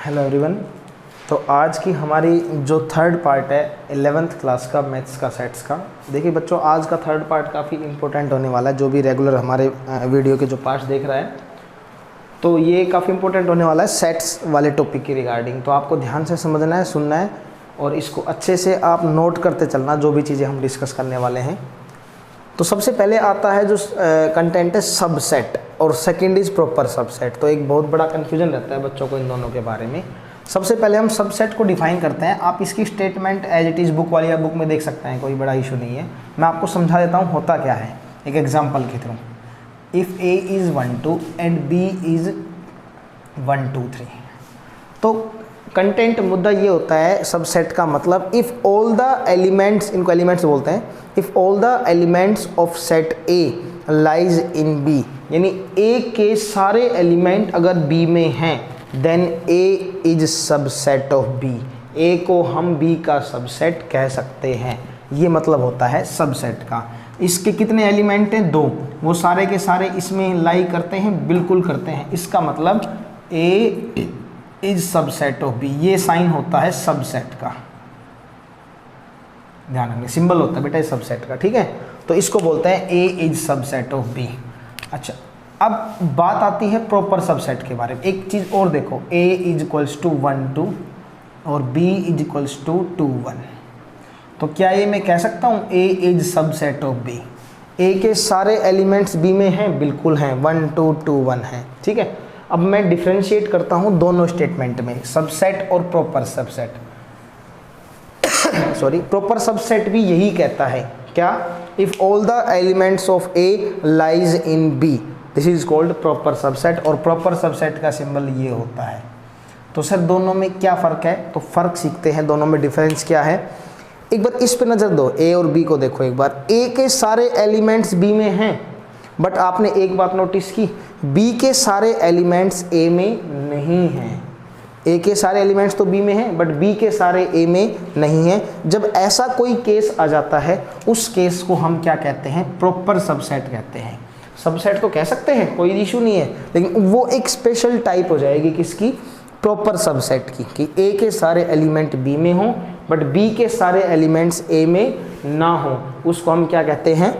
Hello everyone. तो आज की हमारी जो थर्ड पार्ट है 11th क्लास का मैथ्स का सेट्स का, देखिए बच्चों आज का थर्ड पार्ट काफ़ी इंपॉर्टेंट होने वाला है। जो भी रेगुलर हमारे वीडियो के जो पार्ट्स देख रहा है तो ये काफ़ी इंपॉर्टेंट होने वाला है सेट्स वाले टॉपिक की रिगार्डिंग। तो आपको ध्यान से समझना है, सुनना है और इसको अच्छे से आप नोट करते चलना जो भी चीज़ें हम डिस्कस करने वाले हैं। तो सबसे पहले आता है जो कंटेंट है सबसेट और सेकंड इज़ प्रॉपर सबसेट। तो एक बहुत बड़ा कन्फ्यूजन रहता है बच्चों को इन दोनों के बारे में। सबसे पहले हम सबसेट को डिफाइन करते हैं। आप इसकी statement as it is book वाली या बुक में देख सकते हैं, कोई बड़ा इशू नहीं है। मैं आपको समझा देता हूँ होता क्या है एक एग्जाम्पल के थ्रू। If A is 1 2 and B is 1 2 3। तो कंटेंट मुद्दा ये होता है सबसेट का मतलब इफ़ ऑल द एलिमेंट्स, इनको एलिमेंट्स बोलते हैं, if all the elements of set A lies in B, यानी ए के सारे एलिमेंट अगर बी में हैं then A is subset of B. A को हम बी का सबसेट कह सकते हैं, ये मतलब होता है सबसेट का। इसके कितने एलिमेंट हैं? 2। वो सारे के सारे इसमें लाई करते हैं, बिल्कुल करते हैं। इसका मतलब ए इज सबसेट ऑफ बी, ये साइन होता है सबसेट का। ध्यान रखना, सिंबल होता है बेटा सबसेट का, ठीक है। तो इसको बोलते हैं ए इज सबसेट ऑफ बी। अच्छा, अब बात आती है प्रॉपर सबसेट के बारे में। एक चीज़ और देखो, ए इज इक्वल्स टू 1 2 और बी इज इक्वल्स टू 2 1। तो क्या ये मैं कह सकता हूँ ए इज सबसेट ऑफ बी? ए के सारे एलिमेंट्स बी में हैं, बिल्कुल हैं, 1 2 2 1 हैं, ठीक है। अब मैं डिफ्रेंशिएट करता हूँ दोनों स्टेटमेंट में, सबसेट और proper subset. Sorry, proper subset भी यही कहता है क्या? If all the elements of A lies in B, this is called proper subset. और प्रॉपर सबसेट का सिंबल ये होता है। तो सर दोनों में क्या फ़र्क है? तो फ़र्क सीखते हैं, दोनों में डिफरेंस क्या है। एक बार इस पे नज़र दो, ए और बी को देखो एक बार। ए के सारे एलिमेंट्स बी में हैं, बट आपने एक बात नोटिस की, बी के सारे एलिमेंट्स ए में नहीं हैं। ए के सारे एलिमेंट्स तो बी में हैं बट बी के सारे ए में नहीं हैं। जब ऐसा कोई केस आ जाता है उस केस को हम क्या कहते हैं? प्रॉपर सबसेट कहते हैं। सबसेट तो कह सकते हैं, कोई इशू नहीं है, लेकिन वो एक स्पेशल टाइप हो जाएगी किसकी? प्रॉपर सबसेट की, कि ए के सारे एलिमेंट बी में हों बट बी के सारे एलिमेंट्स ए में ना हो, उसको हम क्या कहते हैं?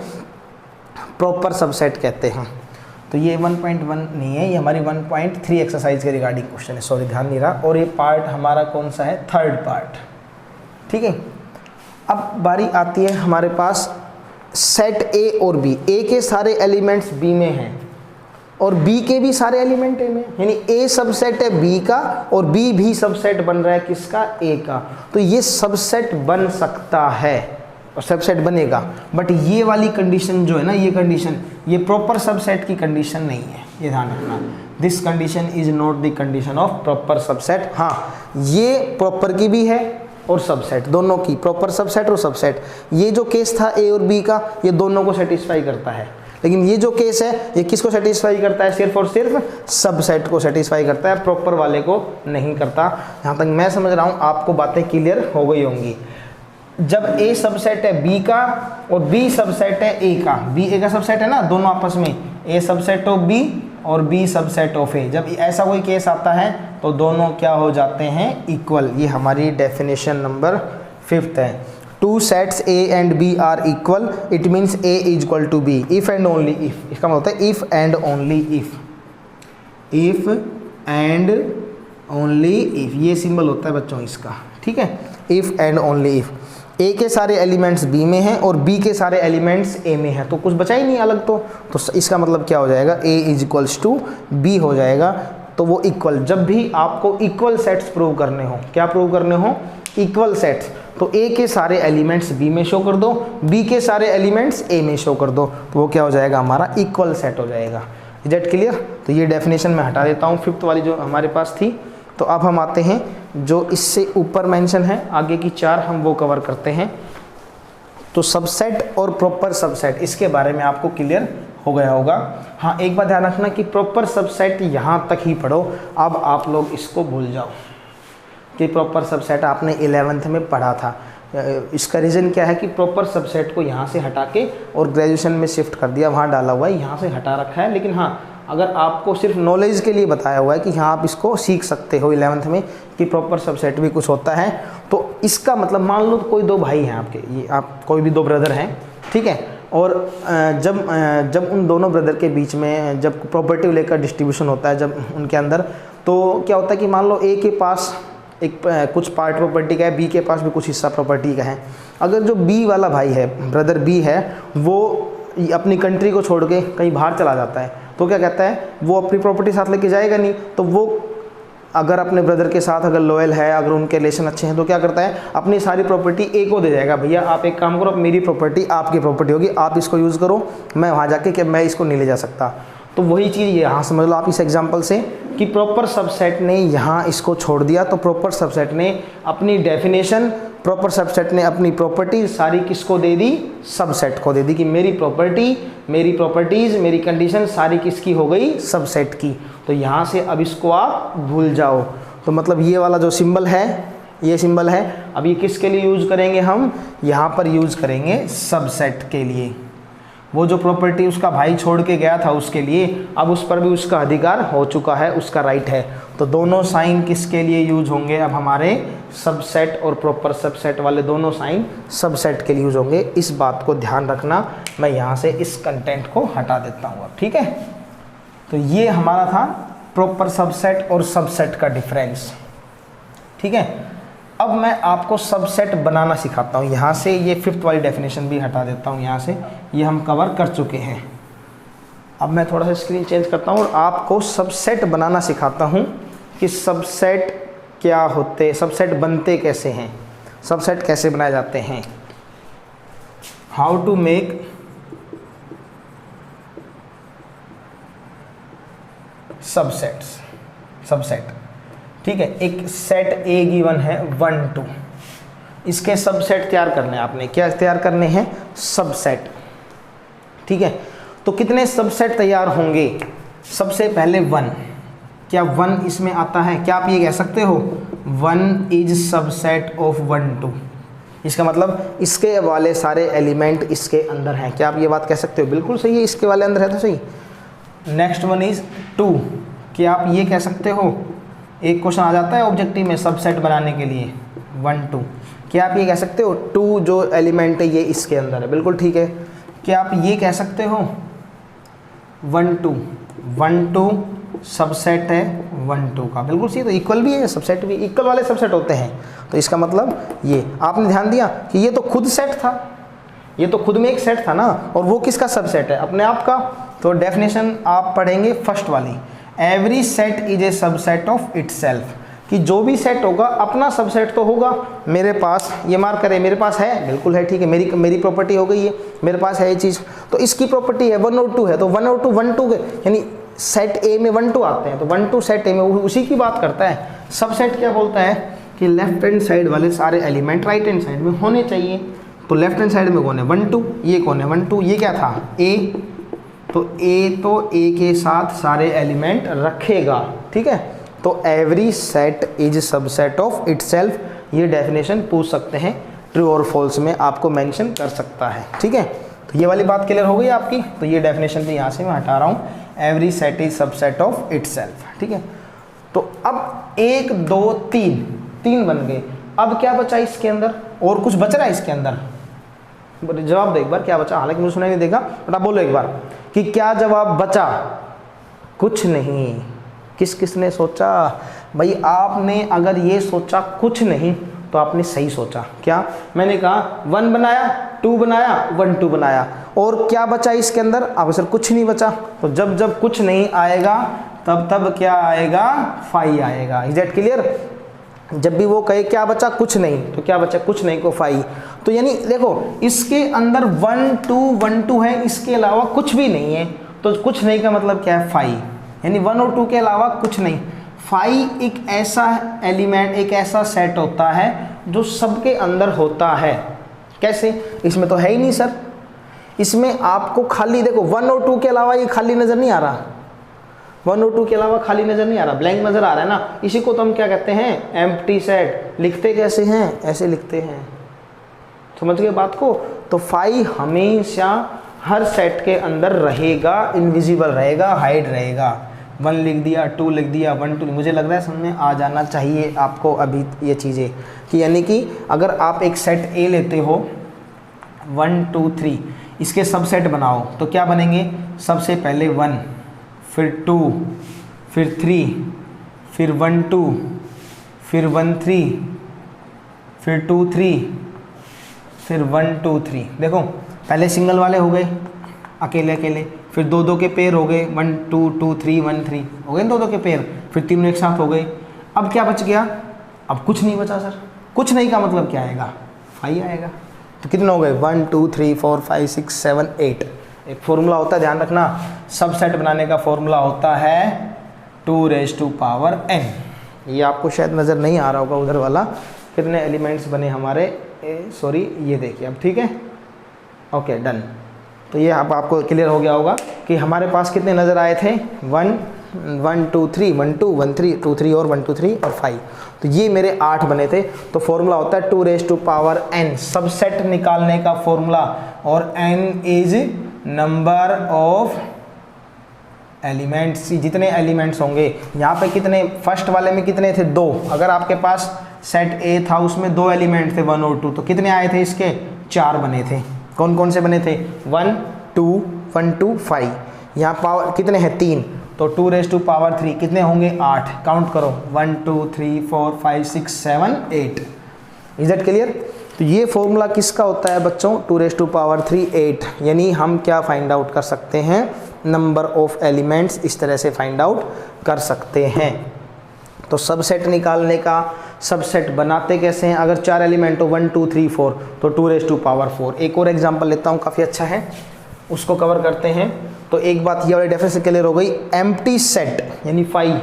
प्रॉपर सबसेट कहते हैं। तो ये 1.1 नहीं है, ये हमारी 1.3 एक्सरसाइज के रिगार्डिंग क्वेश्चन है, सॉरी ध्यान नहीं रहा। और ये पार्ट हमारा कौन सा है? थर्ड पार्ट, ठीक है। अब बारी आती है हमारे पास सेट ए और बी। ए के सारे एलिमेंट्स बी में हैं और बी के भी सारे एलिमेंट ए में, यानी ए सबसेट है बी का और बी भी सबसेट बन रहा है किसका? ए का। तो ये सबसेट बन सकता है और सबसेट बनेगा, बट ये वाली कंडीशन जो है ना, ये कंडीशन, ये प्रॉपर सबसेट की कंडीशन नहीं है, ये ध्यान रखना। This condition is not the condition of proper subset. हाँ, ये प्रॉपर की भी है और सबसेट दोनों की, प्रॉपर सबसेट और सबसेट। ये जो केस था ए और बी का, ये दोनों को सेटिस्फाई करता है। लेकिन ये जो केस है ये किसको सेटिस्फाई करता है? सिर्फ और सिर्फ सबसेट को सेटिस्फाई करता है, प्रॉपर वाले को नहीं करता। यहाँ तक मैं समझ रहा हूँ आपको बातें क्लियर हो गई होंगी। जब ए सबसेट है बी का और बी सबसेट है ए का, बी ए का सबसेट है ना, दोनों आपस में, ए सबसेट ऑफ बी और बी सबसेट ऑफ ए, जब ऐसा कोई केस आता है तो दोनों क्या हो जाते हैं? इक्वल। ये हमारी डेफिनेशन नंबर 5 है। Two sets A and B are equal, it means A is equal to B if and only if. इसका मतलब होता है if and only if, if and only if, ये सिंबल होता है बच्चों इसका, ठीक है। If and only if A के सारे एलिमेंट्स बी में हैं और बी के सारे एलिमेंट्स ए में हैं, तो कुछ बचा ही नहीं अलग। तो इसका मतलब क्या हो जाएगा? ए इज इक्वल्स टू बी हो जाएगा। तो वो इक्वल, जब भी आपको इक्वल सेट्स प्रूव करने हो, क्या प्रूव करने हो? इक्वल सेट्स, तो ए के सारे एलिमेंट्स बी में शो कर दो, बी के सारे एलिमेंट्स ए में शो कर दो, तो वो क्या हो जाएगा? हमारा इक्वल सेट हो जाएगा। Is that clear? तो ये डेफिनेशन मैं हटा देता हूँ 5th वाली जो हमारे पास थी। तो अब हम आते हैं जो इससे ऊपर मेंशन है, आगे की 4 हम वो कवर करते हैं। तो सबसेट और प्रॉपर सबसेट, इसके बारे में आपको क्लियर हो गया होगा। हाँ, एक बात ध्यान रखना कि प्रॉपर सबसेट यहाँ तक ही पढ़ो, अब आप लोग इसको भूल जाओ कि प्रॉपर सबसेट आपने 11th में पढ़ा था। इसका रीज़न क्या है कि प्रॉपर सबसेट को यहाँ से हटा के और ग्रेजुएशन में शिफ्ट कर दिया, वहाँ डाला हुआ है, यहाँ से हटा रखा है। लेकिन हाँ, अगर आपको सिर्फ नॉलेज के लिए बताया हुआ है कि हाँ आप इसको सीख सकते हो 11th में कि प्रॉपर सबसेट भी कुछ होता है, तो इसका मतलब मान लो कोई दो भाई हैं आपके, ये आप कोई भी दो ब्रदर हैं, ठीक है, और जब उन दोनों ब्रदर के बीच में जब प्रॉपर्टी लेकर डिस्ट्रीब्यूशन होता है जब उनके अंदर, तो क्या होता है कि मान लो ए के पास एक कुछ पार्ट प्रॉपर्टी का है, बी के पास भी कुछ हिस्सा प्रॉपर्टी का है। अगर जो बी वाला भाई है, ब्रदर बी है, वो अपनी कंट्री को छोड़ के कहीं बाहर चला जाता है, तो क्या कहता है, वो अपनी प्रॉपर्टी साथ लेके जाएगा नहीं, तो वो अगर अपने ब्रदर के साथ अगर लॉयल है, अगर उनके रिलेशन अच्छे हैं, तो क्या करता है, अपनी सारी प्रॉपर्टी ए को दे जाएगा, भैया आप एक काम करो, मेरी प्रॉपर्टी आपकी प्रॉपर्टी होगी, आप इसको यूज़ करो, मैं वहाँ जाके कि मैं इसको नहीं ले जा सकता। तो वही चीज़ यहाँ समझ लो आप इस एग्जांपल से कि प्रॉपर सबसेट ने यहाँ इसको छोड़ दिया, तो प्रॉपर सबसेट ने अपनी डेफिनेशन, प्रॉपर सबसेट ने अपनी प्रॉपर्टी सारी किसको दे दी, सबसेट को दे दी, कि मेरी प्रॉपर्टी, मेरी प्रॉपर्टीज़, मेरी कंडीशन सारी किसकी हो गई, सबसेट की। तो यहाँ से अब इसको आप भूल जाओ। तो मतलब ये वाला जो सिंबल है, ये सिंबल है, अब ये किसके लिए यूज़ करेंगे हम, यहाँ पर यूज़ करेंगे सबसेट के लिए। वो जो प्रॉपर्टी उसका भाई छोड़ के गया था उसके लिए, अब उस पर भी उसका अधिकार हो चुका है, उसका राइट है। तो दोनों साइन किसके लिए यूज होंगे, अब हमारे सबसेट और प्रॉपर सबसेट वाले दोनों साइन सबसेट के लिए यूज होंगे। इस बात को ध्यान रखना। मैं यहाँ से इस कंटेंट को हटा देता हूँ अब, ठीक है। तो ये हमारा था प्रॉपर सबसेट और सबसेट का डिफरेंस, ठीक है। अब मैं आपको सबसेट बनाना सिखाता हूँ। यहाँ से ये 5th वाली डेफिनेशन भी हटा देता हूँ, यहाँ से ये हम कवर कर चुके हैं। अब मैं थोड़ा सा स्क्रीन चेंज करता हूँ और आपको सबसेट बनाना सिखाता हूँ कि सबसेट क्या होते, सबसेट बनते कैसे हैं, सबसेट कैसे बनाए जाते हैं, how to make subsets, subset, ठीक है। एक सेट ए गिवन है 1 2, इसके सबसेट तैयार करने हैं आपने, क्या तैयार करने हैं, सबसेट, ठीक है। तो कितने सबसेट तैयार होंगे, सबसे पहले 1, क्या 1 इसमें आता है, क्या आप ये कह सकते हो 1 इज सबसेट ऑफ 1 2, इसका मतलब इसके वाले सारे एलिमेंट इसके अंदर हैं, क्या आप ये बात कह सकते हो, बिल्कुल सही है, इसके वाले अंदर है तो सही। नेक्स्ट 1 इज 2, क्या आप ये कह सकते हो, एक क्वेश्चन आ जाता है ऑब्जेक्टिव में सबसेट बनाने के लिए 1 2, क्या आप ये कह सकते हो 2 जो एलिमेंट है ये इसके अंदर है, बिल्कुल ठीक है। क्या आप ये कह सकते हो 1 2 सबसेट है 1 2 का, बिल्कुल सही। तो इक्वल भी है, सबसेट भी इक्वल वाले सबसेट होते हैं। तो इसका मतलब ये आपने ध्यान दिया कि ये तो खुद सेट था, ये तो खुद में एक सेट था ना, और वो किसका सबसेट है, अपने आप का। तो डेफिनेशन आप पढ़ेंगे फर्स्ट वाली, every set is a subset of itself, कि जो भी सेट होगा अपना सबसेट तो होगा। मेरे पास ये मार्क करे, मेरे पास है, बिल्कुल है, ठीक है, मेरी प्रॉपर्टी हो गई है, मेरे पास है ये चीज़, तो इसकी प्रॉपर्टी है 1 और 2 है, तो 1 और 2 1 2 के, यानी सेट ए में 1 2 आते हैं, तो 1 2 सेट ए में उसी की बात करता है। सबसेट क्या बोलता है कि लेफ्ट हैंड साइड वाले सारे एलिमेंट राइट हैंड साइड में होने चाहिए। तो लेफ्ट हैंड साइड में कौन है 1 2, ये कौन है 1 2, ये क्या था ए, तो ए के साथ सारे एलिमेंट रखेगा, ठीक है। तो every set is subset of itself, ये डेफिनेशन पूछ सकते हैं, ट्रू और फॉल्स में आपको मेंशन कर सकता है, ठीक है। तो ये वाली बात क्लियर हो गई आपकी। तो ये डेफिनेशन भी यहाँ से मैं हटा रहा हूँ, every set is subset of itself, ठीक है। तो अब 1 2 3 बन गए। अब क्या बचा इसके अंदर, और कुछ बच रहा है इसके अंदर, जवाब दो एक बार, क्या बचा, हालांकि मुझे सुनाई नहीं देगा, बट आप बोलो एक बार कि क्या जवाब बचा, कुछ नहीं। किसने सोचा भाई, आपने अगर ये सोचा कुछ नहीं तो आपने सही सोचा। क्या मैंने कहा 1 बनाया 2 बनाया 1 2 बनाया, और क्या बचा इसके अंदर, अब सर कुछ नहीं बचा। तो जब कुछ नहीं आएगा तब क्या आएगा, फाई आएगा। Is that clear. जब भी वो कहे क्या बचा कुछ नहीं, तो क्या बचा कुछ नहीं को फाई। तो यानी देखो इसके अंदर 1 2 है, इसके अलावा कुछ भी नहीं है, तो कुछ नहीं का मतलब क्या है, फाई, यानी 1 और 2 के अलावा कुछ नहीं। फाई एक ऐसा एलिमेंट, एक ऐसा सेट होता है जो सबके अंदर होता है। कैसे, इसमें तो है ही नहीं सर, इसमें आपको खाली देखो 1 और 2 के अलावा ये खाली नज़र नहीं आ रहा, 1 और 2 के अलावा खाली नज़र नहीं आ रहा, ब्लैंक नज़र आ रहा है ना, इसी को तो हम क्या कहते हैं, एम्प्टी सेट। लिखते कैसे हैं, ऐसे लिखते हैं, समझ गए बात को। तो फाई हमेशा हर सेट के अंदर रहेगा, इनविजिबल रहेगा, हाइड रहेगा। 1 लिख दिया, 2 लिख दिया, 1 2, मुझे लग रहा है समझ में आ जाना चाहिए आपको अभी ये चीज़ें कि यानी कि अगर आप एक सेट ए लेते हो 1 2 3, इसके सबसेट बनाओ तो क्या बनेंगे? सबसे पहले 1, फिर 2, फिर 3, फिर 1 2, फिर 1 3, फिर 2 3, फिर 1 2 3। देखो पहले सिंगल वाले हो गए अकेले अकेले, फिर 2 2 के पेयर हो गए, 1 2 2 3 1 3 हो गए 2 2 के पेयर, फिर तीनों एक साथ हो गए। अब क्या बच गया? अब कुछ नहीं बचा सर। कुछ नहीं का मतलब क्या आएगा? 5 आएगा। तो कितने हो गए? 1 2 3 4 5 6 7 8। एक फॉर्मूला होता है, ध्यान रखना, सब सेट बनाने का फॉर्मूला होता है 2n। ये आपको शायद नज़र नहीं आ रहा होगा उधर वाला, कितने एलिमेंट्स बने हमारे, सॉरी ये देखिए अब, ठीक है, ओके डन। तो ये अब आपको क्लियर हो गया होगा कि हमारे पास कितने नज़र आए थे? 1 1 2 3 1 2 1 3 2 3 और 1 2 3 और 5। तो ये मेरे 8 बने थे। तो फॉर्मूला होता है 2n, सबसेट निकालने का फॉर्मूला, और n is number of elements, जितने एलिमेंट्स होंगे। यहाँ पे कितने, फर्स्ट वाले में कितने थे? 2। अगर आपके पास सेट ए था उसमें 2 एलिमेंट थे 1 और 2, तो कितने आए थे इसके? 4 बने थे। कौन कौन से बने थे? 1 2 1 2 5। यहाँ पावर कितने हैं? 3। तो 2 कितने होंगे? 8। काउंट करो, 1 2 3 4 5 6 7 8। Is that clear? तो ये फॉर्मूला किसका होता है बच्चों? 2 8। यानी हम क्या फाइंड आउट कर सकते हैं? नंबर ऑफ एलिमेंट्स इस तरह से फाइंड आउट कर सकते हैं। तो सबसेट निकालने का, सबसेट बनाते कैसे हैं? अगर 4 एलिमेंट हो 1 2 3 4, तो 2 एक और एग्जांपल लेता हूँ, काफ़ी अच्छा है, उसको कवर करते हैं। तो एक बात ये वाली डेफिनेशन क्लियर हो गई। एम्प्टी सेट यानी 5,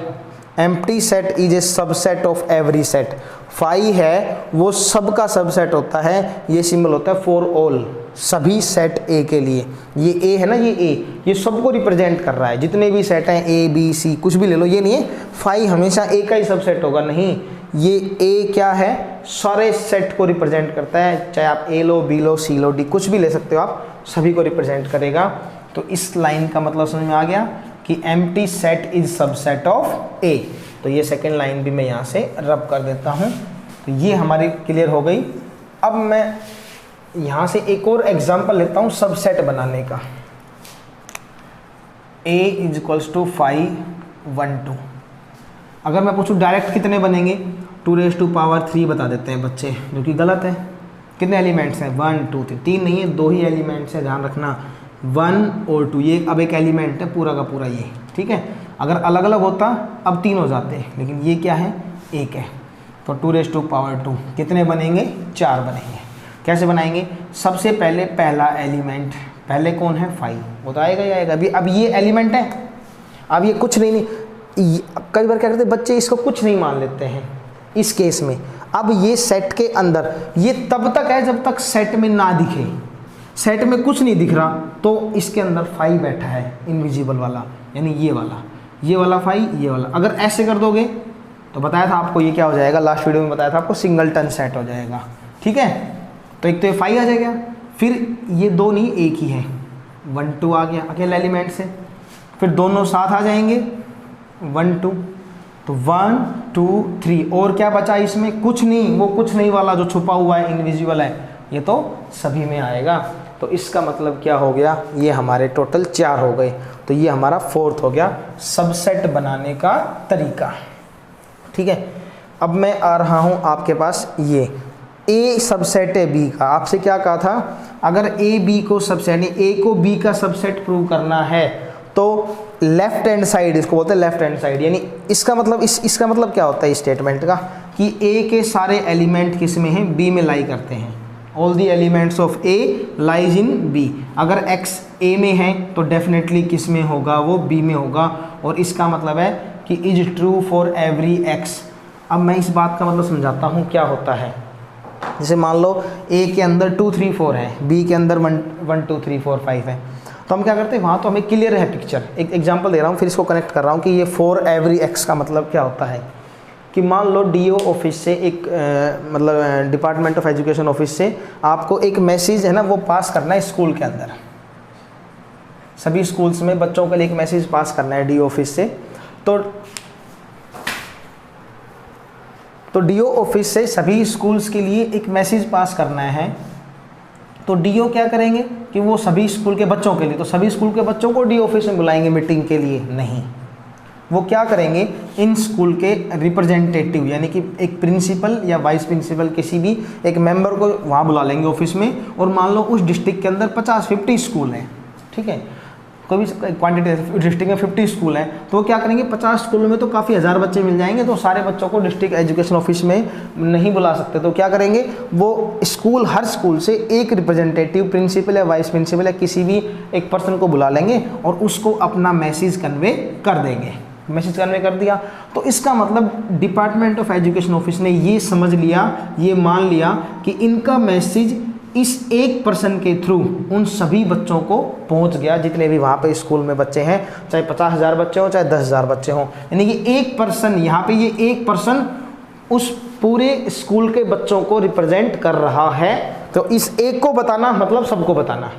empty set is a subset of every set. 5 है वो सबका सबसेट होता है, ये सिंबल होता है फॉर ऑल, सभी सेट ए के लिए। ये ए है ना, ये ए, ये सबको रिप्रेजेंट कर रहा है, जितने भी सेट हैं ए बी सी कुछ भी ले लो। ये नहीं है 5 हमेशा ए का ही सबसेट होगा, नहीं, ये ए क्या है? सारे सेट को रिप्रेजेंट करता है, चाहे आप ए लो, बी लो, सी लो, डी कुछ भी ले सकते हो आप, सभी को रिप्रेजेंट करेगा। तो इस लाइन का मतलब समझ में आ गया कि empty set is subset of A. तो ये सेकेंड लाइन भी मैं यहाँ से रब कर देता हूँ। तो ये हमारी क्लियर हो गई। अब मैं यहाँ से एक और एग्जाम्पल लेता हूँ सबसेट बनाने का। a is equals to 5 1 2। अगर मैं पूछूँ डायरेक्ट कितने बनेंगे? 2 बता देते हैं बच्चे, जो कि गलत है। कितने एलिमेंट्स हैं? 1 2 3, 3 नहीं है, 2 ही एलिमेंट्स हैं, ध्यान रखना, 1 और 2। ये अब एक एलिमेंट है पूरा का पूरा, ये ठीक है। अगर अलग अलग होता अब 3 हो जाते, लेकिन ये क्या है? 1 है। तो 2 कितने बनेंगे? 4 बनेंगे। कैसे बनाएंगे? सबसे पहले पहला एलिमेंट, पहले कौन है? 5, वो तो आएगा ही आएगा। अभी अब ये एलिमेंट है, अब ये कुछ नहीं, कई बार क्या करते हैं बच्चे, इसको कुछ नहीं मान लेते हैं इस केस में। अब ये सेट के अंदर, ये तब तक है जब तक सेट में ना दिखे। सेट में कुछ नहीं दिख रहा तो इसके अंदर 5 बैठा है, इनविजिबल वाला, यानी ये वाला 5, ये वाला। अगर ऐसे कर दोगे तो बताया था आपको ये क्या हो जाएगा, लास्ट वीडियो में बताया था आपको, सिंगलटन सेट हो जाएगा, ठीक है। तो एक तो ये 5 आ जाएगा, फिर ये 2 नहीं, एक ही है, 1 2 आ गया अकेला एलिमेंट से, फिर दोनों साथ आ जाएंगे 1 2, तो 1 2 3, और क्या बचा इसमें? कुछ नहीं, वो कुछ नहीं वाला जो छुपा हुआ है, इनविजिबल है, ये तो सभी में आएगा। तो इसका मतलब क्या हो गया? ये हमारे टोटल 4 हो गए। तो ये हमारा 4th हो गया सबसेट बनाने का तरीका, ठीक है। अब मैं आ रहा हूँ आपके पास, ये ए सबसेट है बी का। आपसे क्या कहा था? अगर ए बी को सबसेट, यानी ए को बी का सबसेट प्रूव करना है तो लेफ्ट हैंड साइड, इसको बोलते हैं लेफ्ट हैंड साइड, यानी इसका मतलब इसका मतलब क्या होता है इस स्टेटमेंट का? कि ए के सारे एलिमेंट किस में हैं? बी में लाई करते हैं। All the elements of A lies in B. अगर एक्स ए में है तो डेफिनेटली किस में होगा? वो बी में होगा। और इसका मतलब है कि is true for every x. अब मैं इस बात का मतलब समझाता हूँ क्या होता है। जैसे मान लो ए के अंदर 2 3 4 है, बी के अंदर 1 2 3 4 5 है, तो हम क्या करते हैं, वहाँ तो हमें क्लियर है पिक्चर। एक एग्जांपल दे रहा हूँ, फिर इसको कनेक्ट कर रहा हूँ कि ये फॉर एवरी एक्स का मतलब क्या होता है। कि मान लो डीओ ऑफिस से एक मतलब डिपार्टमेंट ऑफ एजुकेशन ऑफिस से आपको एक मैसेज है ना, वो पास करना है स्कूल के अंदर, सभी स्कूल्स में बच्चों के लिए एक मैसेज पास करना है डीओ ऑफिस से। तो डीओ ऑफिस से सभी स्कूल्स के लिए एक मैसेज पास करना है। तो डीओ क्या करेंगे कि वो सभी स्कूल के बच्चों के लिए, तो सभी स्कूल के बच्चों को डीओ ऑफिस में बुलाएंगे मीटिंग के लिए? नहीं, वो क्या करेंगे, इन स्कूल के रिप्रेजेंटेटिव यानी कि एक प्रिंसिपल या वाइस प्रिंसिपल किसी भी एक मेंबर को वहाँ बुला लेंगे ऑफिस में। और मान लो उस डिस्ट्रिक्ट के अंदर 50-50 स्कूल हैं, ठीक है, कोई भी क्वांटिटी डिस्ट्रिक्ट में 50 स्कूल हैं, तो वो क्या करेंगे 50 स्कूलों में तो काफ़ी हज़ार बच्चे मिल जाएंगे, तो सारे बच्चों को डिस्ट्रिक्ट एजुकेशन ऑफिस में नहीं बुला सकते। तो क्या करेंगे, वो स्कूल हर स्कूल से एक रिप्रेजेंटेटिव प्रिंसिपल या वाइस प्रिंसिपल या किसी भी एक पर्सन को बुला लेंगे और उसको अपना मैसेज कन्वे कर देंगे। मैसेज कन्वे कर दिया तो इसका मतलब डिपार्टमेंट ऑफ एजुकेशन ऑफिस ने ये समझ लिया, ये मान लिया कि इनका मैसेज इस एक पर्सन के थ्रू उन सभी बच्चों को पहुंच गया जितने भी वहाँ पे स्कूल में बच्चे हैं, चाहे 50,000 बच्चे हों चाहे 10,000 बच्चे हों। यानी कि एक पर्सन, यहाँ पे ये एक पर्सन उस पूरे स्कूल के बच्चों को रिप्रेजेंट कर रहा है। तो इस एक को बताना मतलब सबको बताना।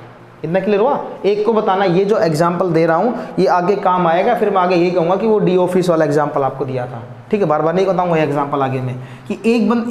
इतना क्लियर हुआ? एक को बताना, ये जो एग्जाम्पल दे रहा हूँ ये आगे काम आएगा, फिर मैं आगे यही कहूँगा कि वो डी ऑफिस वाला एग्जाम्पल आपको दिया था, ठीक है, बार बार नहीं बताऊँगा ये एग्जाम्पल आगे में कि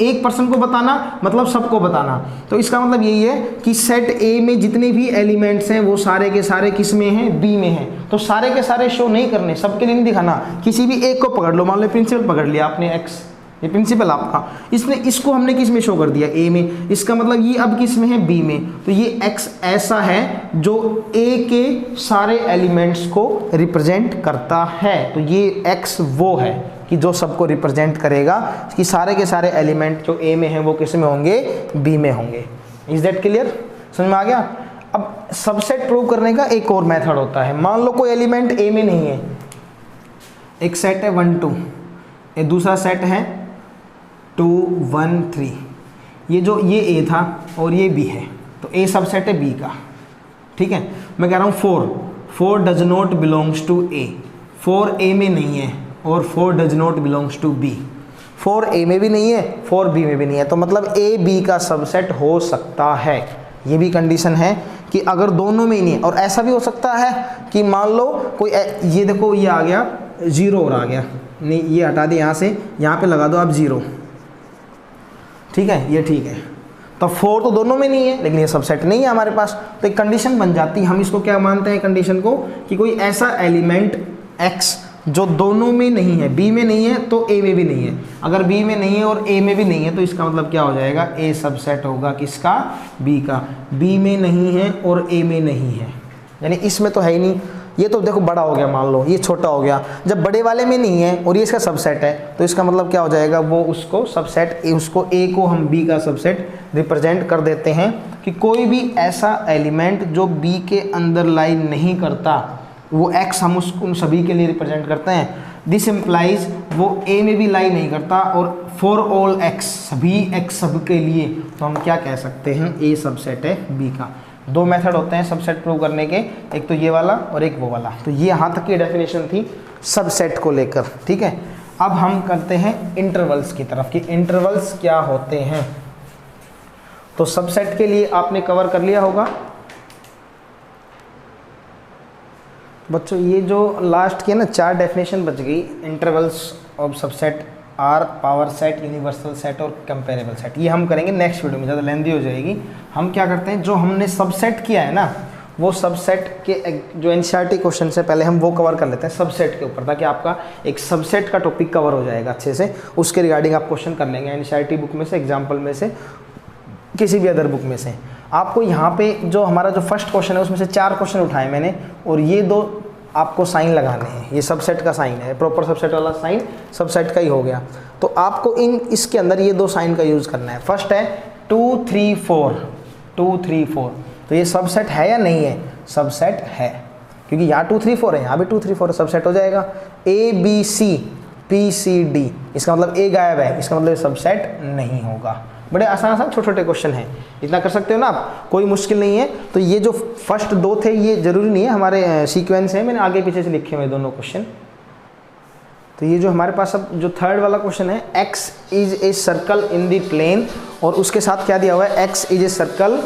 एक पर्सन को बताना मतलब सबको बताना। तो इसका मतलब यही है कि सेट ए में जितने भी एलिमेंट्स हैं वो सारे के सारे किस में हैं, बी में हैं। तो सारे के सारे शो नहीं करने, सबके लिए नहीं दिखाना, किसी भी एक को पकड़ लो। मान लो प्रिंसिपल पकड़ लिया आपने एक्स, ये प्रिंसिपल आपका, इसने इसको हमने किस में शो कर दिया, ए में, इसका मतलब ये अब किस में है, बी में। तो ये एक्स ऐसा है जो ए के सारे एलिमेंट्स को रिप्रेजेंट करता है। तो ये एक्स वो है कि जो सबको रिप्रेजेंट करेगा कि सारे के सारे एलिमेंट जो ए में हैं वो किस में होंगे, बी में होंगे। Is that clear? समझ में आ गया? अब सबसेट प्रूव करने का एक और मेथड होता है। मान लो कोई एलिमेंट ए में नहीं है, एक सेट है 1 2, एक दूसरा सेट है 2 1 3, ये ए था और ये बी है, तो ए सबसेट है बी का, ठीक है। मैं कह रहा हूँ 4 does not belongs to A, 4 A में नहीं है और 4 does not belongs to B, 4 A में भी नहीं है 4 बी में भी नहीं है, तो मतलब ए बी का सबसेट हो सकता है। ये भी कंडीशन है कि अगर दोनों में ही नहीं है। और ऐसा भी हो सकता है कि मान लो कोई ये देखो ये आ गया 0 और आ गया, नहीं ये हटा दे यहाँ से, यहाँ पे लगा दो आप 0, ठीक है, ये ठीक है। तो 4 तो दोनों में नहीं है लेकिन ये सबसेट नहीं है हमारे पास, तो एक कंडीशन बन जाती है। हम इसको क्या मानते हैं कंडीशन को, कि कोई ऐसा एलिमेंट x जो दोनों में नहीं है, बी में नहीं है तो ए में भी नहीं है। अगर बी में नहीं है और ए में भी नहीं है तो इसका मतलब क्या हो जाएगा, ए सबसेट होगा किसका, बी का। बी में नहीं है और ए में नहीं है, यानी इसमें तो है ही नहीं। ये तो देखो बड़ा हो गया, मान लो ये छोटा हो गया। जब बड़े वाले में नहीं है और ये इसका सबसेट है तो इसका मतलब क्या हो जाएगा, वो उसको सबसेट, उसको ए को हम बी का सबसेट रिप्रेजेंट कर देते हैं कि कोई भी ऐसा एलिमेंट जो बी के अंदर लाई नहीं करता वो एक्स हम उन सभी के लिए रिप्रेजेंट करते हैं। दिस इम्प्लाइज वो ए में भी लाई नहीं करता और फॉर ऑल एक्स, सभी एक्स सब के लिए, तो हम क्या कह सकते हैं, ए सबसेट है बी का। 2 मेथड होते हैं सबसेट प्रूव करने के, एक तो ये वाला और एक वो वाला। तो ये यहाँ तक की डेफिनेशन थी सबसेट को लेकर, ठीक है। अब हम करते हैं इंटरवल्स की तरफ कि इंटरवल्स क्या होते हैं। तो सबसेट के लिए आपने कवर कर लिया होगा बच्चों, ये जो लास्ट के ना 4 डेफिनेशन बच गई, intervals of subset are power set, universal set और कंपेरेबल सेट। ये हम करेंगे नेक्स्ट वीडियो में, ज़्यादा लेंदी हो जाएगी। हम क्या करते हैं, जो हमने सबसेट किया है ना, वो सबसेट के जो एनसीईआरटी क्वेश्चन से पहले हम वो कवर कर लेते हैं सबसेट के ऊपर, ताकि आपका एक सबसेट का टॉपिक कवर हो जाएगा अच्छे से। उसके रिगार्डिंग आप क्वेश्चन कर लेंगे एनसीईआरटी बुक में से, एग्जाम्पल में से, किसी भी अदर बुक में से। आपको यहाँ पे जो हमारा जो फर्स्ट क्वेश्चन है उसमें से 4 क्वेश्चन उठाए मैंने, और ये 2 आपको साइन लगाने हैं। ये सबसेट का साइन है, प्रॉपर सबसेट वाला साइन सबसेट का ही हो गया। तो आपको इसके अंदर ये 2 साइन का यूज़ करना है। फर्स्ट है 2 3 4, 2 3 4, तो ये सबसेट है या नहीं है, सबसेट है, क्योंकि यहाँ 2 3 4 है, यहाँ भी 2 3 4 सबसेट हो जाएगा। A B C P C D, इसका मतलब A गायब है, इसका मतलब सबसेट नहीं होगा। बड़े आसान छोटे छोटे क्वेश्चन हैं, इतना कर सकते हो ना आप, कोई मुश्किल नहीं है। तो ये जो फर्स्ट 2 थे ये जरूरी नहीं है, हमारे सीक्वेंस है, मैंने आगे पीछे से लिखे हुए दोनों क्वेश्चन। तो ये जो हमारे पास अब जो थर्ड वाला क्वेश्चन है, x is a circle in the plane, और उसके साथ क्या दिया हुआ है, x इज ए सर्कल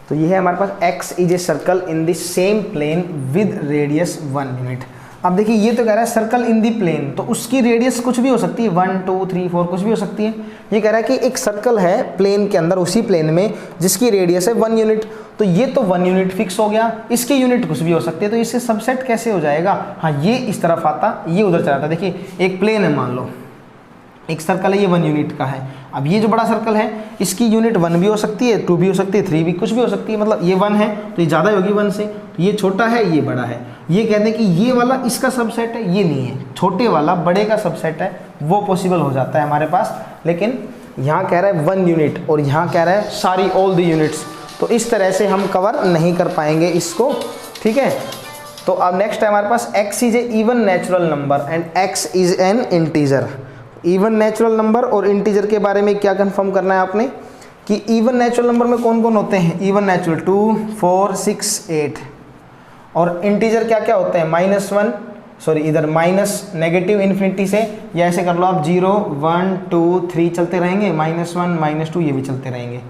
तो ये है हमारे पास x is a circle in the same plane with radius 1 unit. अब देखिए ये तो कह रहा है सर्कल इन दी प्लेन, तो उसकी रेडियस कुछ भी हो सकती है, 1 2 3 4 कुछ भी हो सकती है। ये कह रहा है कि एक सर्कल है प्लेन के अंदर, उसी प्लेन में जिसकी रेडियस है 1 यूनिट, तो ये तो 1 यूनिट फिक्स हो गया, इसके यूनिट कुछ भी हो सकते हैं, तो इससे सबसेट कैसे हो जाएगा। हाँ, ये इस तरफ आता, ये उधर चला जाता। देखिए एक प्लेन है, मान लो एक सर्कल है, ये 1 यूनिट का है। अब ये जो बड़ा सर्कल है इसकी यूनिट 1 भी हो सकती है, 2 भी हो सकती है, 3 भी, कुछ भी हो सकती है। मतलब ये 1 है तो ये ज़्यादा होगी 1 से, तो ये छोटा है ये बड़ा है। ये कहते हैं कि ये वाला इसका सबसेट है, ये नहीं है, छोटे वाला बड़े का सबसेट है, वो पॉसिबल हो जाता है हमारे पास। लेकिन यहाँ कह रहा है 1 यूनिट और यहाँ कह रहा है सारी ऑल द यूनिट्स, तो इस तरह से हम कवर नहीं कर पाएंगे इसको, ठीक है। तो अब नेक्स्ट है हमारे पास x is A even natural number and x is an integer. Even natural number और इंटीजर के बारे में क्या कंफर्म करना है आपने कि इवन नेचुरल नंबर में कौन कौन होते हैं। इवन नेचुरल 2 4 6 8, और इंटीजर क्या क्या होते हैं, -1 सॉरी इधर माइनस नेगेटिव इन्फिनिटी से, या ऐसे कर लो आप 0 1 2 3 चलते रहेंगे, -1 -2 ये भी चलते रहेंगे।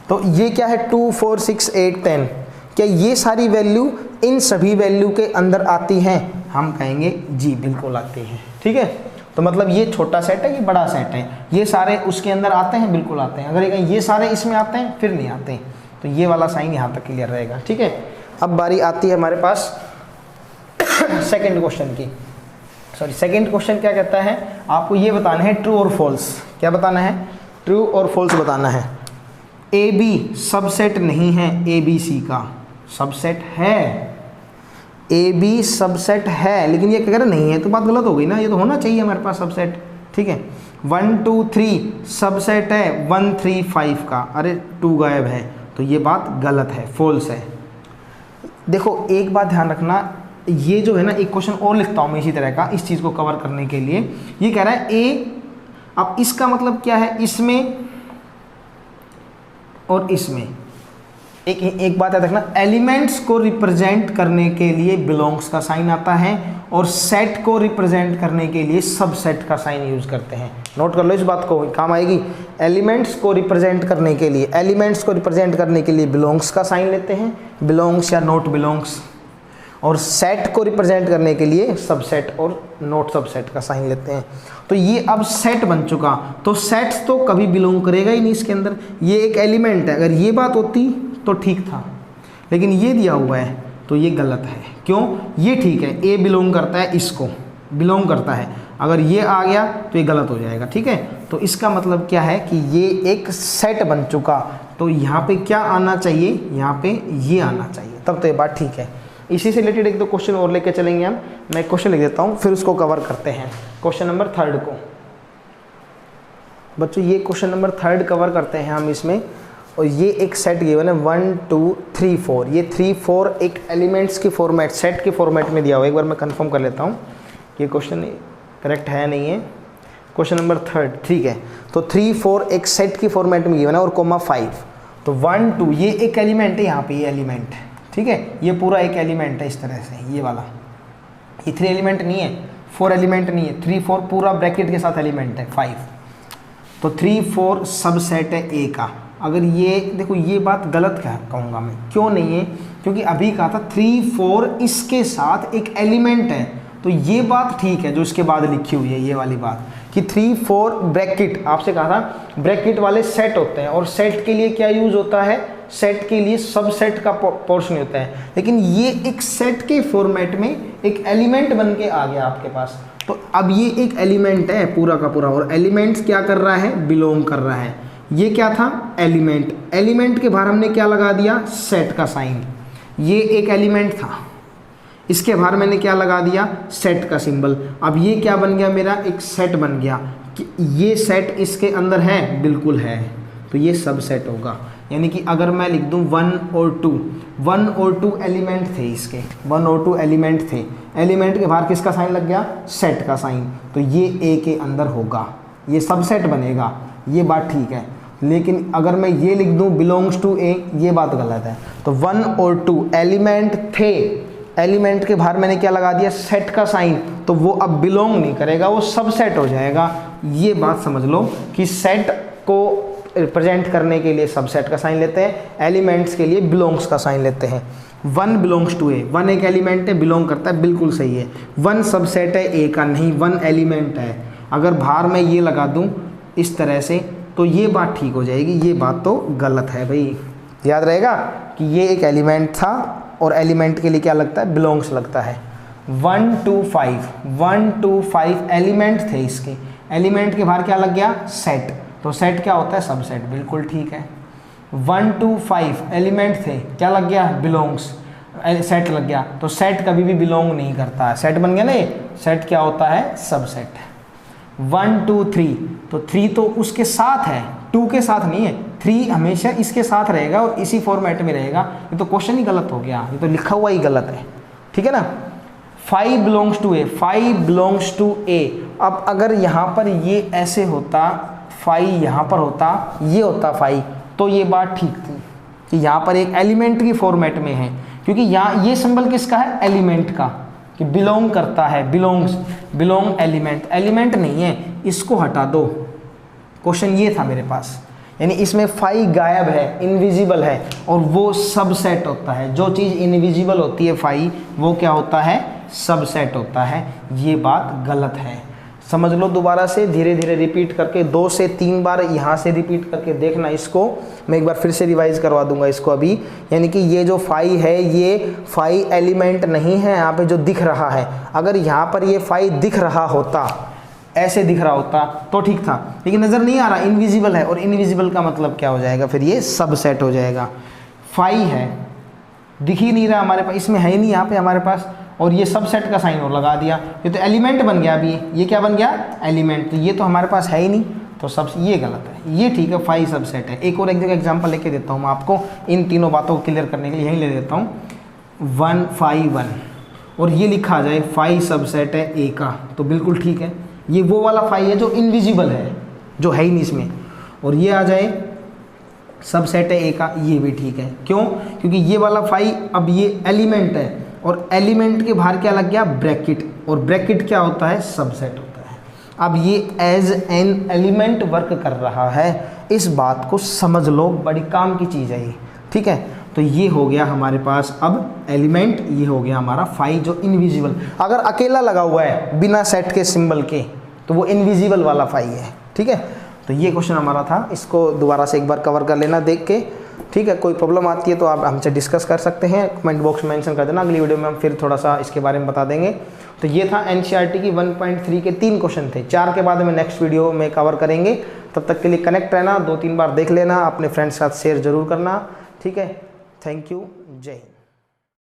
तो ये क्या है 2 4 6 8 10, क्या ये सारी वैल्यू इन सभी वैल्यू के अंदर आती हैं। हम कहेंगे जी बिल्कुल आती हैं, ठीक है। तो मतलब ये छोटा सेट है, ये बड़ा सेट है, ये सारे उसके अंदर आते हैं, बिल्कुल आते हैं। अगर ये सारे इसमें आते हैं फिर नहीं आते हैं, तो ये वाला साइन यहाँ तक क्लियर रहेगा, ठीक है। अब बारी आती है हमारे पास सेकंड क्वेश्चन की। सॉरी, सेकंड क्वेश्चन क्या कहता है, आपको ये बताना है ट्रू और फॉल्स। क्या बताना है, ट्रू और फॉल्स बताना है। ए बी सबसेट नहीं है, ए बी सी का सबसेट है, ए बी सबसेट है, लेकिन ये कह रहा नहीं है, तो बात गलत हो गई ना, ये तो होना चाहिए हमारे पास सबसेट, ठीक है। 1 2 3 सबसेट है 1 3 5 का, अरे 2 गायब है, तो ये बात गलत है, फॉल्स है। देखो एक बात ध्यान रखना, ये जो है ना, एक क्वेश्चन और लिखता हूँ मैं इसी तरह का, इस चीज़ को कवर करने के लिए। ये कह रहा है ए, अब इसका मतलब क्या है, इसमें और इसमें एक बात याद रखना, एलिमेंट्स को रिप्रेजेंट करने के लिए बिलोंग्स का साइन आता है और सेट को रिप्रेजेंट करने के लिए सबसेट का साइन यूज करते हैं। नोट कर लो इस बात को, काम आएगी। एलिमेंट्स को रिप्रेजेंट करने के लिए, एलिमेंट्स को रिप्रेजेंट करने के लिए बिलोंग्स का साइन लेते हैं, बिलोंग्स या नोट बिलोंग्स, और सेट को रिप्रेजेंट करने के लिए सबसेट और नोट सबसेट का साइन लेते हैं। तो ये अब सेट बन चुका, तो सेट्स तो कभी बिलोंग करेगा ही नहीं इसके अंदर, ये एक एलिमेंट है। अगर ये बात होती तो ठीक था, लेकिन ये दिया हुआ है तो ये गलत है। क्यों, ये ठीक है, ए बिलोंग करता है, इसको बिलोंग करता है, अगर ये आ गया तो ये गलत हो जाएगा, ठीक है। तो इसका मतलब क्या है कि ये एक सेट बन चुका, तो यहाँ पे क्या आना चाहिए, यहाँ पे ये आना चाहिए, तब तो ये बात ठीक है। इसी से रिलेटेड एक दो क्वेश्चन और लेके चलेंगे हम, मैं क्वेश्चन लिख देता हूँ फिर उसको कवर करते हैं। क्वेश्चन नंबर 3 को बच्चों, ये क्वेश्चन नंबर 3 कवर करते हैं हम इसमें। और ये एक सेट गिवन है 1 2 3 4, ये 3 4 एक एलिमेंट्स की फॉर्मेट, सेट के फॉर्मेट में दिया हुआ है। एक बार मैं कंफर्म कर लेता हूँ ये क्वेश्चन करेक्ट है नहीं है। क्वेश्चन नंबर 3, ठीक है। तो 3 4 एक सेट की फॉर्मेट में गिवन है और कोमा 5, तो 1 2 ये एक एलिमेंट है, यहाँ पे ये एलिमेंट, ठीक है, ये पूरा एक एलिमेंट है इस तरह से, ये वाला, ये 3 एलिमेंट नहीं है, 4 एलिमेंट नहीं है, 3 4 पूरा ब्रैकेट के साथ एलिमेंट है 5, तो 3 4 सबसेट है ए का। अगर ये देखो, ये बात गलत कहूँगा मैं, क्यों नहीं है, क्योंकि अभी कहा था 3 4 इसके साथ एक एलिमेंट है, तो ये बात ठीक है जो इसके बाद लिखी हुई है, ये वाली बात कि 3 4 ब्रैकेट, आपसे कहा था ब्रैकेट वाले सेट होते हैं, और सेट के लिए क्या यूज होता है, सेट के लिए सबसेट का पोर्शन होता है, लेकिन ये एक सेट के फॉर्मेट में एक एलिमेंट बन के आ गया आपके पास। तो अब ये एक एलिमेंट है पूरा का पूरा, और एलिमेंट्स क्या कर रहा है, बिलोंग कर रहा है। ये क्या था, एलिमेंट, एलिमेंट के बाहर हमने क्या लगा दिया, सेट का साइन, ये एक एलिमेंट था, इसके बाहर मैंने क्या लगा दिया, सेट का सिंबल। अब ये क्या बन गया, मेरा एक सेट बन गया कि ये सेट इसके अंदर है, बिल्कुल है, तो ये सब सेट होगा। यानी कि अगर मैं लिख दूं 1 और 2, 1 और 2 एलिमेंट थे इसके, 1 और 2 एलिमेंट थे, एलिमेंट के बाहर किसका साइन लग गया, सेट का साइन, तो ये ए के अंदर होगा, ये सबसेट बनेगा, ये बात ठीक है। लेकिन अगर मैं ये लिख दूं बिलोंग्स टू ए, ये बात गलत है। तो 1 और 2 एलिमेंट थे, एलिमेंट के बाहर मैंने क्या लगा दिया, सेट का साइन, तो वो अब बिलोंग नहीं करेगा, वो सबसेट हो जाएगा। ये बात समझ लो कि सेट को रिप्रेजेंट करने के लिए सबसेट का साइन लेते हैं, एलिमेंट्स के लिए बिलोंग्स का साइन लेते हैं। 1 बिलोंग्स टू ए, 1 एक एलिमेंट है, बिलोंग करता है, बिल्कुल सही है। 1 सबसेट है ए का, नहीं 1 एलिमेंट है। अगर बाहर में ये लगा दूं इस तरह से तो ये बात ठीक हो जाएगी, ये बात तो गलत है भाई। याद रहेगा कि ये एक एलिमेंट था और एलिमेंट के लिए क्या लगता है, बिलोंग्स लगता है। 1 2 5 एलिमेंट थे इसके, एलिमेंट के बाहर क्या लग गया, सेट, तो सेट क्या होता है, सबसेट, बिल्कुल ठीक है। 1 2 5 एलिमेंट थे, क्या लग गया, बिलोंग्स, सेट लग गया, तो सेट कभी भी बिलोंग नहीं करता है, सेट बन गया ना, सेट क्या होता है, सबसेट। 1 2 3, तो 3 तो उसके साथ है, 2 के साथ नहीं है, 3 हमेशा इसके साथ रहेगा और इसी फॉर्मेट में रहेगा। ये तो क्वेश्चन ही गलत हो गया, ये तो लिखा हुआ ही गलत है, ठीक है ना। 5 belongs to A, 5 belongs to A. अब अगर यहाँ पर ये ऐसे होता, 5 यहाँ पर होता, ये होता 5, तो ये बात ठीक थी कि यहाँ पर एक एलिमेंट की फॉर्मेट में है, क्योंकि यहाँ ये सिंबल किसका है, एलिमेंट का, कि बिलोंग करता है, बिलोंग्स, बिलोंग एलिमेंट, एलिमेंट नहीं है, इसको हटा दो। क्वेश्चन ये था मेरे पास, यानी इसमें 5 गायब है, इनविजिबल है, और वो सबसेट होता है। जो चीज़ इनविजिबल होती है 5, वो क्या होता है, सबसेट होता है। ये बात गलत है, समझ लो। दोबारा से धीरे धीरे रिपीट करके 2 से 3 बार यहाँ से रिपीट करके देखना इसको, मैं एक बार फिर से रिवाइज करवा दूंगा इसको अभी। यानी कि ये जो 5 है, ये 5 एलिमेंट नहीं है यहाँ पे जो दिख रहा है। अगर यहाँ पर ये 5 दिख रहा होता, ऐसे दिख रहा होता तो ठीक था, लेकिन नज़र नहीं आ रहा, इनविजिबल है, और इनविजिबल का मतलब क्या हो जाएगा, फिर ये सबसेट हो जाएगा। 5 है, दिख ही नहीं रहा हमारे पास, इसमें है ही नहीं यहाँ पे हमारे पास, और ये सबसेट का साइन और लगा दिया, ये तो एलिमेंट बन गया। अभी ये क्या बन गया, एलिमेंट, तो ये तो हमारे पास है ही नहीं, तो सब ये गलत है, ये ठीक है, 5 सबसेट है। एक और एक जगह एग्जांपल लेके देता हूँ मैं आपको, इन तीनों बातों को क्लियर करने के लिए यहीं ले देता हूँ। 1 5 1 और ये लिखा आ जाए 5 सबसेट है ए का, तो बिल्कुल ठीक है। ये वो वाला 5 है जो इनविजिबल है, जो है ही नहीं इसमें, और ये आ जाए सबसेट है ए का, ये भी ठीक है। क्यों, क्योंकि ये वाला 5 अब ये एलिमेंट है, और एलिमेंट के बाहर क्या लग गया, ब्रैकेट, और ब्रैकेट क्या होता है, सबसेट होता है। अब ये एज एन एलिमेंट वर्क कर रहा है, इस बात को समझ लो, बड़ी काम की चीज़ है ये, ठीक है। तो ये हो गया हमारे पास अब एलिमेंट, ये हो गया हमारा 5 जो इनविजिबल। अगर अकेला लगा हुआ है बिना सेट के सिंबल के, तो वो इनविजिबल वाला 5 है, ठीक है। तो ये क्वेश्चन हमारा था, इसको दोबारा से एक बार कवर कर लेना देख के, ठीक है। कोई प्रॉब्लम आती है तो आप हमसे डिस्कस कर सकते हैं, कमेंट बॉक्स में मेंशन कर देना, अगली वीडियो में हम फिर थोड़ा सा इसके बारे में बता देंगे। तो ये था एनसीईआरटी की 1.3 के 3 क्वेश्चन थे, 4 के बाद में नेक्स्ट वीडियो में कवर करेंगे। तब तक के लिए कनेक्ट रहना, 2-3 बार देख लेना, अपने फ्रेंड्स के साथ शेयर जरूर करना, ठीक है। थैंक यू, जय हिंद।